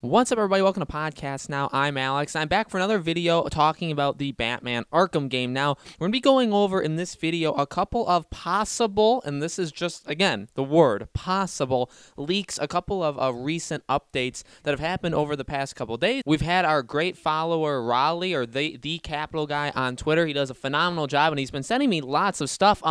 What's up, everybody? Welcome to Podcast Now. I'm Alex. I'm back for another video talking about the Batman Arkham game. Now, we're going to be going over in this video a couple of possible, and this is just, again, the word, possible leaks, a couple of recent updates that have happened over the past couple of days. We've had our great follower, Raleigh, or the Capital Guy on Twitter. He does a phenomenal job, and he's been sending me lots of stuff.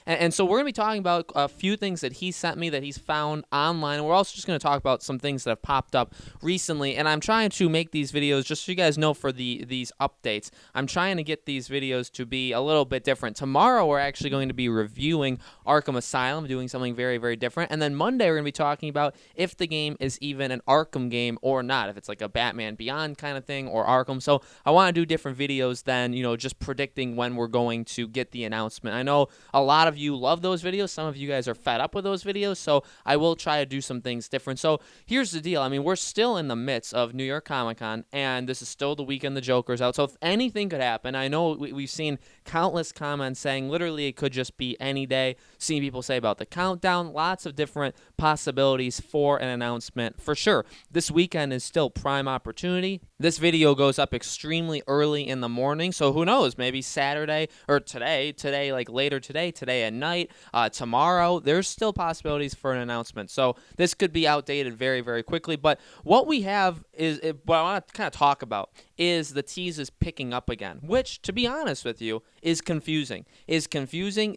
And so we're going to be talking about a few things that he sent me that he's found online, and we're also just going to talk about some things that have popped up recently, and I'm trying to make these videos, just so you guys know, for these updates. I'm trying to get these videos to be a little bit different. Tomorrow, we're actually going to be reviewing Arkham Asylum, doing something very, very different. And then Monday, we're going to be talking about if the game is even an Arkham game or not, if it's like a Batman Beyond kind of thing or Arkham. So I want to do different videos than, just predicting when we're going to get the announcement. I know a lot of you love those videos. Some of you guys are fed up with those videos, so I will try to do some things different. So here's the deal. I mean, we're still in the midst of New York Comic-Con, and this is still the weekend the Joker's out, so if anything could happen, I know we've seen countless comments saying literally it could just be any day, seeing people say about the countdown, lots of different possibilities for an announcement for sure. This weekend is still prime opportunity. This video goes up extremely early in the morning, so who knows, maybe Saturday or today, like later today at night, tomorrow, there's still possibilities for an announcement. So this could be outdated very, very quickly, but what we have is, what I want to kind of talk about is the teases picking up again, which, to be honest with you, is confusing.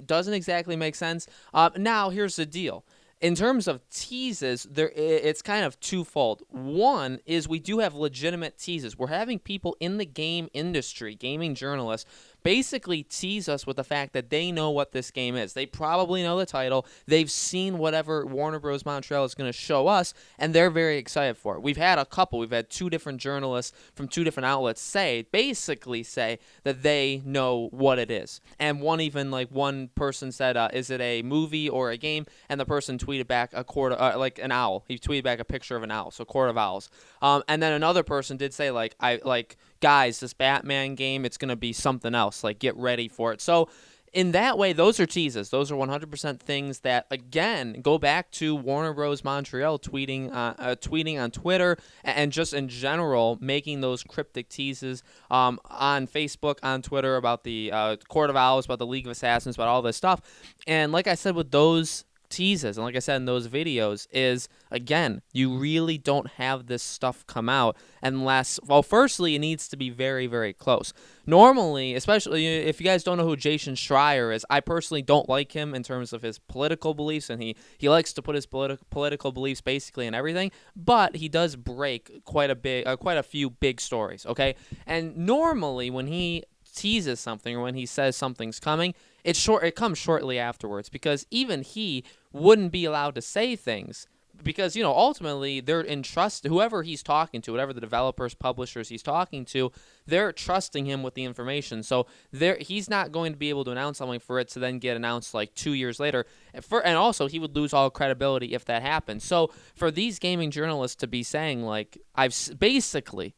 Doesn't exactly make sense. Now, here's the deal. In terms of teases, it's kind of twofold. One is we do have legitimate teases. We're having people in the game industry, gaming journalists, basically tease us with the fact that they know what this game is. They probably know the title. They've seen whatever Warner Bros. Montreal is going to show us, and they're very excited for it. We've had two different journalists from two different outlets basically say that they know what it is. And one person said, is it a movie or a game? And the person tweeted back an owl. He tweeted back a picture of an owl, so court of owls. And then another person did say, guys, this Batman game, it's going to be something else. Like, get ready for it. So in that way, those are teases. Those are 100% things that, again, go back to Warner Bros. Montreal tweeting on Twitter and just in general making those cryptic teases on Facebook, on Twitter about the Court of Owls, about the League of Assassins, about all this stuff. And like I said with those teases, and like I said in those videos, is, again, you really don't have this stuff come out unless, well, firstly, it needs to be very, very close. Normally, especially if you guys don't know who Jason Schreier is, I personally don't like him in terms of his political beliefs, and he likes to put his political beliefs basically in everything, but he does break quite a few big stories, okay? And normally when he teases something or when he says something's coming, it comes shortly afterwards, because even he wouldn't be allowed to say things because, ultimately they're whoever he's talking to, whatever the developers, publishers he's talking to, they're trusting him with the information. So he's not going to be able to announce something for it to then get announced like 2 years later. And also he would lose all credibility if that happened. So for these gaming journalists to be saying I've basically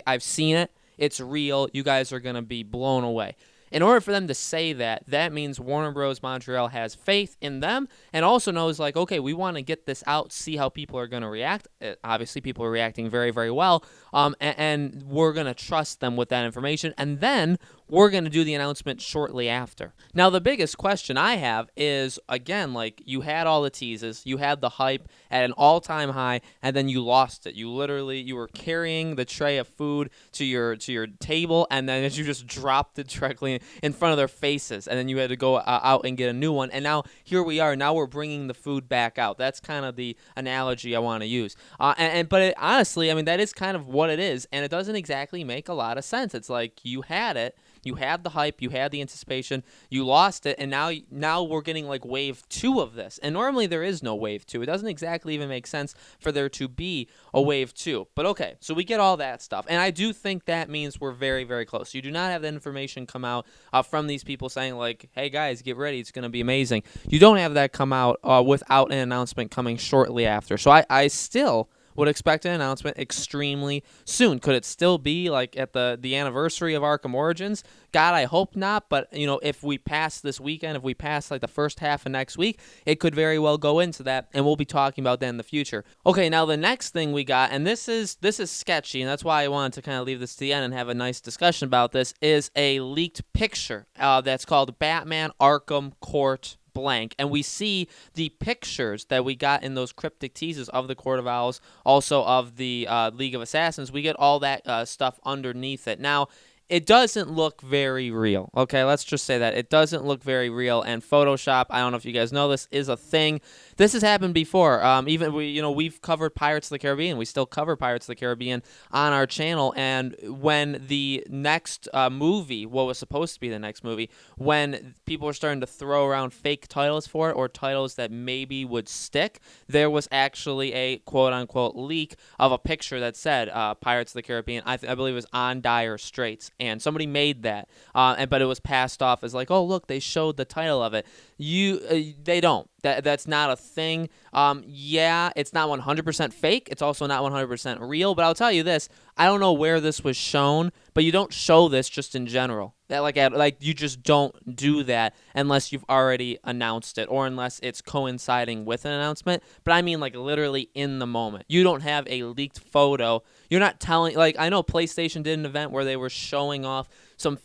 I've seen it, it's real, you guys are going to be blown away. In order for them to say that, that means Warner Bros. Montreal has faith in them and also knows, okay, we want to get this out, see how people are going to react. Obviously, people are reacting very, very well, and we're going to trust them with that information, and then we're going to do the announcement shortly after. Now, the biggest question I have is, again, you had all the teases, you had the hype at an all-time high, and then you lost it. You were carrying the tray of food to your table, and then you just dropped it directly in front of their faces, and then you had to go out and get a new one, and now here we are. Now we're bringing the food back out. That's kind of the analogy I want to use. But honestly, I mean, that is kind of what it is, and it doesn't exactly make a lot of sense. It's like you had it. You had the hype, you had the anticipation, you lost it, and now we're getting wave 2 of this. And normally there is no wave 2. It doesn't exactly even make sense for there to be a wave 2. But okay, so we get all that stuff. And I do think that means we're very, very close. You do not have the information come out from these people saying hey guys, get ready, it's going to be amazing. You don't have that come out without an announcement coming shortly after. So I still would expect an announcement extremely soon. Could it still be like at the anniversary of Arkham Origins? God, I hope not. But if we pass this weekend, if we pass like the first half of next week, it could very well go into that, and we'll be talking about that in the future. Okay, now the next thing we got, and this is sketchy, and that's why I wanted to kind of leave this to the end and have a nice discussion about this, is a leaked picture that's called Batman Arkham Court blank, and we see the pictures that we got in those cryptic teases of the Court of Owls, also of the League of Assassins. We get all that stuff underneath it. Now, it doesn't look very real. Okay, let's just say that. It doesn't look very real, and Photoshop, I don't know if you guys know this, is a thing. This has happened before. Even we've covered Pirates of the Caribbean. We still cover Pirates of the Caribbean on our channel, and when the next movie, what was supposed to be the next movie, when people were starting to throw around fake titles for it, or titles that maybe would stick, there was actually a quote-unquote leak of a picture that said Pirates of the Caribbean. I believe it was On Dire Straits. And somebody made that, but it was passed off as like, oh, look, they showed the title of it. They don't. That's not a thing. Yeah, it's not 100% fake. It's also not 100% real. But I'll tell you this: I don't know where this was shown, but you don't show this just in general. That you just don't do that unless you've already announced it, or unless it's coinciding with an announcement. But I mean, like, literally in the moment. You don't have a leaked photo. You're not telling. Like, I know PlayStation did an event where they were showing off some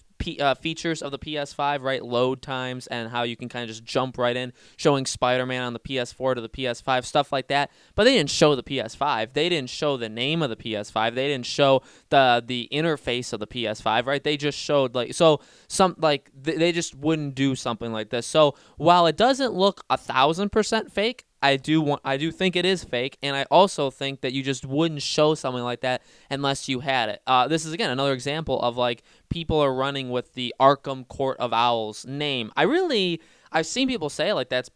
features of the PS5, right? Load times and how you can kind of just jump right in, showing Spider-Man on the PS4 to the PS5, stuff like that. But they didn't show the PS5. They didn't show the name of the PS5. They didn't show the interface of the PS5, right? They just showed they just wouldn't do something like this. So while it doesn't look 1,000% fake, I do think it is fake, and I also think that you just wouldn't show something like that unless you had it. This is, again, another example of, like, people are running with the Arkham Court of Owls name. I've seen people say, like, that's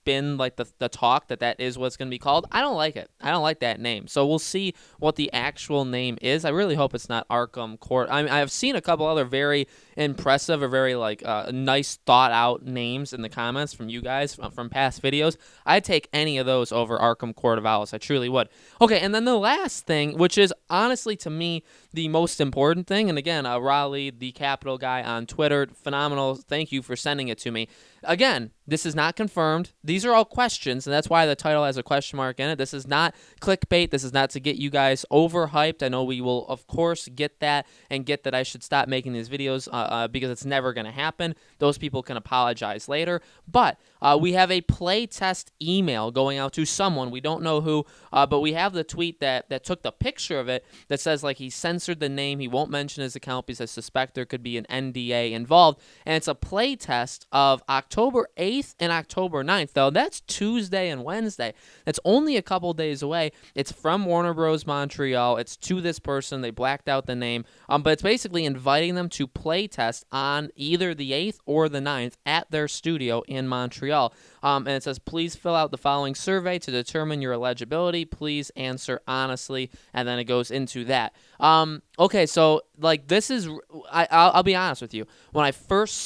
been, like, the talk that is what it's going to be called. I don't like it. I don't like that name. So we'll see what the actual name is. I really hope it's not Arkham Court. I mean, I've seen a couple other very impressive or very, like, nice thought-out names in the comments from you guys from past videos. I'd take any of those over Arkham Court of Owls. I truly would. Okay, and then the last thing, which is honestly to me the most important thing, and again, Raleigh, the Capital guy on Twitter, phenomenal. Thank you for sending it to me. Again, this is not confirmed. These are all questions, and that's why the title has a question mark in it. This is not clickbait. This is not to get you guys overhyped. I know we will, of course, get that and get that I should stop making these videos because it's never going to happen. Those people can apologize later. But we have a playtest email going out to someone. We don't know who, but we have the tweet that took the picture of it that says, like, he censored the name. He won't mention his account because I suspect there could be an NDA involved. And it's a playtest of October 8th and October 9th, though. That's Tuesday and Wednesday. That's only a couple days away. It's from Warner Bros. Montreal. It's to this person. They blacked out the name. But it's basically inviting them to playtest on either the 8th or the 9th at their studio in Montreal. And it says, please fill out the following survey to determine your eligibility. Please answer honestly. And then it goes into that. Okay, so, like, this is, I'll be honest with you. When he first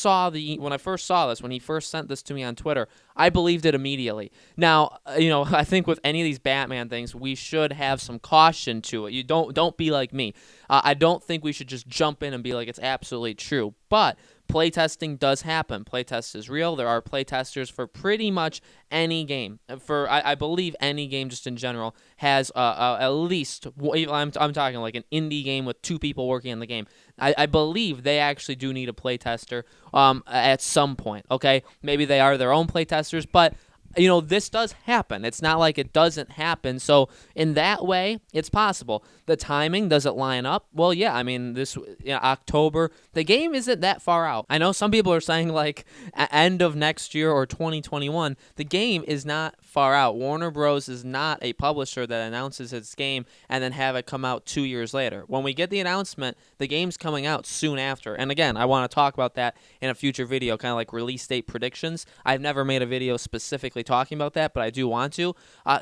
sent this to me on Twitter, I believed it immediately. Now, I think with any of these Batman things, we should have some caution to it. You don't be like me. I don't think we should just jump in and be like, it's absolutely true. But playtesting does happen. Playtest is real. There are playtesters for pretty much any game. I believe any game just in general has at least, I'm talking like an indie game with 2 people working on the game. I believe they actually do need a playtester at some point, okay? Maybe they are their own playtesters, but this does happen. It's not like it doesn't happen. So in that way, it's possible. The timing, does it line up? Well, yeah. I mean, this October, the game isn't that far out. I know some people are saying like end of next year or 2021. The game is not far out. Warner Bros. Is not a publisher that announces its game and then have it come out 2 years later. When we get the announcement, the game's coming out soon after. And again, I want to talk about that in a future video, kind of like release date predictions. I've never made a video specifically talking about that, but I do want to.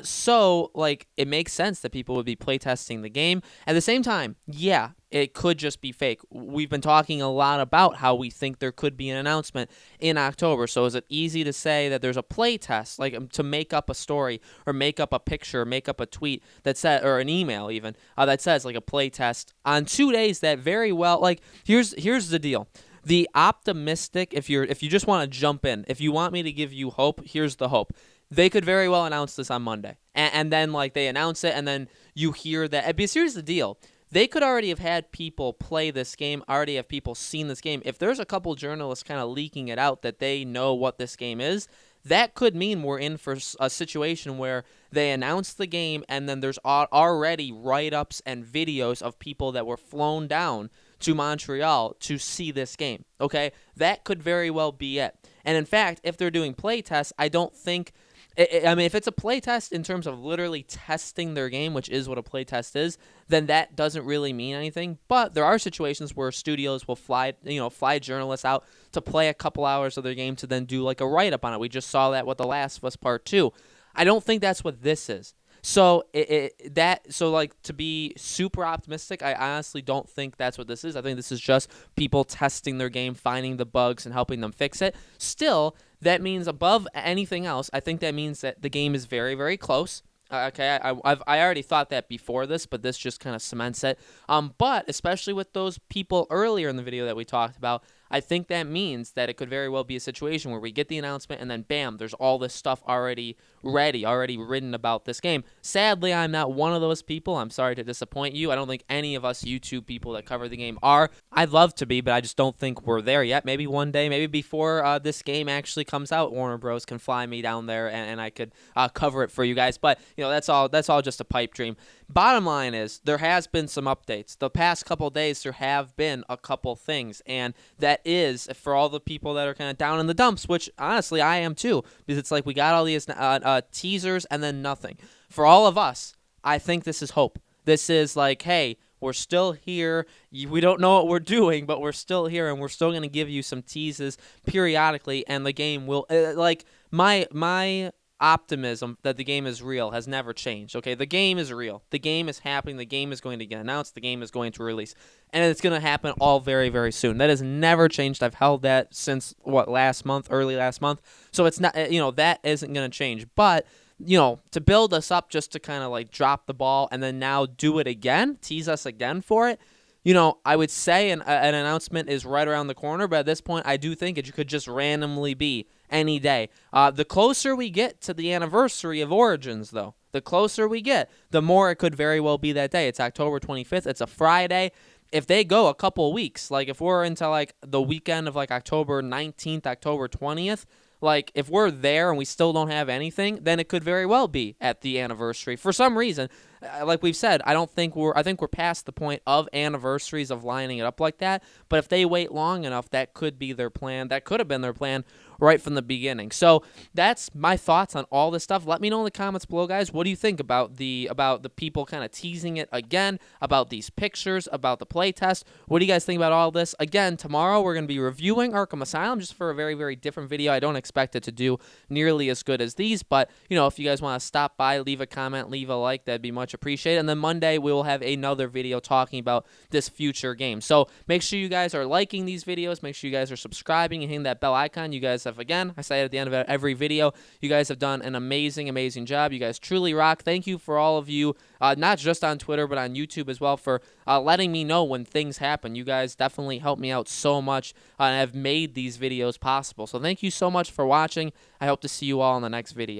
So, like, it makes sense that people would be playtesting the game. At the same time, yeah, it could just be fake. We've been talking a lot about how we think there could be an announcement in October. So is it easy to say that there's a playtest, like to make up a story or make up a picture, or make up a tweet that said, or an email even, that says like a playtest on 2 days that very well, like, here's the deal. The optimistic, if you just want to jump in, if you want me to give you hope, here's the hope. They could very well announce this on Monday. And then, like, they announce it, and then you hear that. But here's the deal. They could already have had people play this game, already have people seen this game. If there's a couple journalists kind of leaking it out that they know what this game is, that could mean we're in for a situation where they announce the game and then there's already write-ups and videos of people that were flown down to Montreal to see this game, okay? That could very well be it. And in fact, if they're doing play tests, I don't think... I mean, if it's a playtest in terms of literally testing their game, which is what a playtest is, then that doesn't really mean anything. But there are situations where studios will fly journalists out to play a couple hours of their game to then do like a write-up on it. We just saw that with The Last of Us Part 2. I don't think that's what this is. So like, to be super optimistic, I honestly don't think that's what this is. I think this is just people testing their game, finding the bugs, and helping them fix it. Still, that means above anything else, I think that means that the game is very, very close. Okay, I already thought that before this, but this just kind of cements it. But especially with those people earlier in the video that we talked about, I think that means that it could very well be a situation where we get the announcement and then bam, there's all this stuff already ready, already written about this game. Sadly, I'm not one of those people. I'm sorry to disappoint you. I don't think any of us YouTube people that cover the game are. I'd love to be, but I just don't think we're there yet. Maybe one day, maybe before this game actually comes out, Warner Bros. Can fly me down there and I could cover it for you guys. But you know, that's all just a pipe dream. Bottom line is, there has been some updates. The past couple days, there have been a couple things, and that is for all the people that are kind of down in the dumps, which honestly I am too, because it's like we got all these teasers and then nothing. For all of us, I think this is hope. This is like, hey, we're still here. We don't know what we're doing, but we're still here, and we're still going to give you some teases periodically, and the game will like my optimism that the game is real has never changed. Okay, the game is real. The game is happening. The game is going to get announced. The game is going to release, and it's going to happen all very, very soon. That has never changed. I've held that since early last month. So it's not, that isn't going to change. But to build us up just to kind of like drop the ball and then now do it again, tease us again for it. I would say an announcement is right around the corner, but at this point, I do think it could just randomly be any day. The closer we get to the anniversary of Origins, though, the closer we get, the more it could very well be that day. It's October 25th. It's a Friday. If they go a couple weeks, like if we're into like the weekend of like October 19th, October 20th, like if we're there and we still don't have anything, then it could very well be at the anniversary. For some reason, like we've said, I think we're past the point of anniversaries of lining it up like that. But if they wait long enough, that could be their plan. That could have been their plan right from the beginning. So that's my thoughts on all this stuff. Let me know in the comments below, guys. What do you think about the people kind of teasing it again, about these pictures, about the playtest? What do you guys think about all this? Again, tomorrow we're going to be reviewing Arkham Asylum just for a very, very different video. I don't expect it to do nearly as good as these, but if you guys want to stop by, leave a comment, leave a like, that'd be much appreciated. And then Monday we will have another video talking about this future game. So make sure you guys are liking these videos. Make sure you guys are subscribing and hitting that bell icon. You guys have, again, I say it at the end of every video, you guys have done an amazing, amazing job. You guys truly rock. Thank you for all of you, not just on Twitter, but on YouTube as well, for letting me know when things happen. You guys definitely help me out so much and have made these videos possible. So thank you so much for watching. I hope to see you all in the next video.